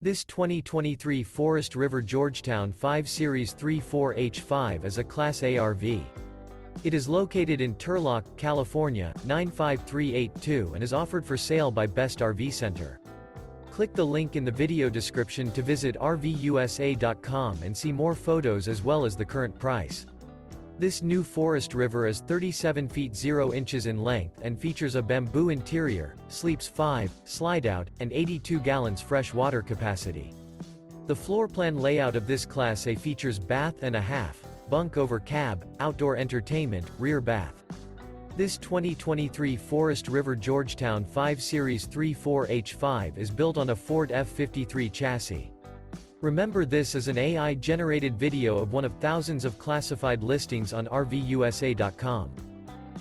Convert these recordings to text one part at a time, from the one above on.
This 2023 Forest River Georgetown 5 Series 34H5 is a Class A RV. It is located in Turlock, California, 95382 and is offered for sale by Best RV Center. Click the link in the video description to visit RVUSA.com and see more photos as well as the current price. This new Forest River is 37 feet 0 inches in length and features a bamboo interior, sleeps 5, slide-out, and 82 gallons fresh water capacity. The floor plan layout of this Class A features bath and a half, bunk over cab, outdoor entertainment, rear bath. This 2023 Forest River Georgetown 5 Series 34H5 is built on a Ford F53 chassis. Remember, this is an AI-generated video of one of thousands of classified listings on RVUSA.com.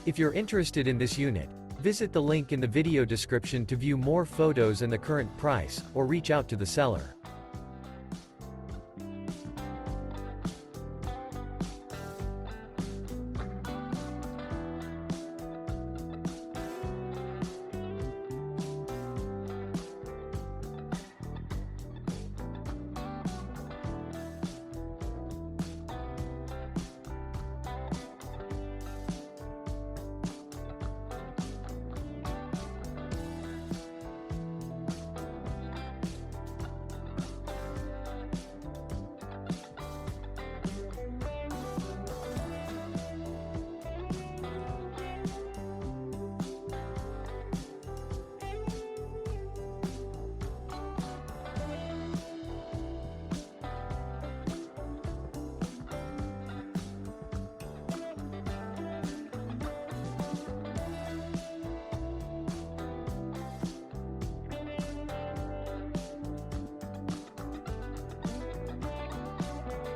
If you're interested in this unit, visit the link in the video description to view more photos and the current price, or reach out to the seller.